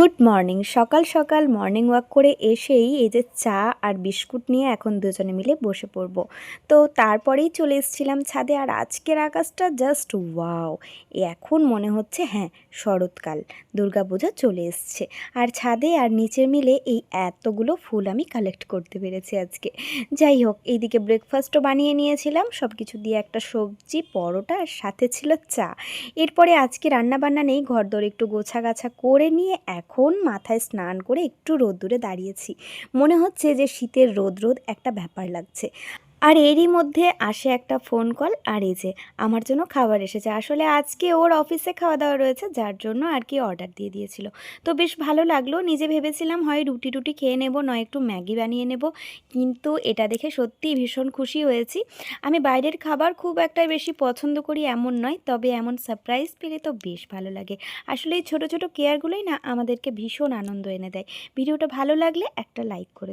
Good morning. সকাল সকাল morning walk করে এসেই এই যে চা আর বিস্কুট নিয়ে এখন দুজনে মিলে বসে পড়ব। তো তারপরেই চলে এসেছিলাম ছাদে। আর আজকের আকাশটা জাস্ট ওয়াও! এখন মনে হচ্ছে হ্যাঁ, শরৎকাল, দুর্গাপূজা চলে এসছে। আর ছাদে আর নিচে মিলে এই এতগুলো ফুল আমি কালেক্ট করতে পেরেছি আজকে। যাই হোক, এইদিকে ব্রেকফাস্টও বানিয়ে নিয়েছিলাম, সব কিছু দিয়ে একটা সবজি, পরোটা আর সাথে ছিল চা। এরপরে আজকে রান্নাবান্না নেই, ঘরদোর একটু গোছাগাছা করে নিয়ে এখন মাথায় স্নান করে একটু রোদ্দুরে দাঁড়িয়েছি। মনে হচ্ছে যে শীতের রোদ রোদ একটা ব্যাপার লাগছে। আর এরই মধ্যে আসে একটা ফোন কল, আর এই যে আমার জন্য খাবার এসেছে। আসলে আজকে ওর অফিসে খাওয়া দাওয়া রয়েছে, যার জন্য আর কি অর্ডার দিয়ে দিয়েছিল। তো বেশ ভালো লাগলো। নিজে ভেবেছিলাম হয় রুটি টুটি খেয়ে নেব, নয় একটু ম্যাগি বানিয়ে নেব, কিন্তু এটা দেখে সত্যিই ভীষণ খুশি হয়েছি। আমি বাইরের খাবার খুব একটা বেশি পছন্দ করি এমন নয়, তবে এমন সারপ্রাইজ পেলে তো বেশ ভালো লাগে। আসলে এই ছোটো ছোটো কেয়ারগুলোই না আমাদেরকে ভীষণ আনন্দ এনে দেয়। ভিডিওটা ভালো লাগলে একটা লাইক করে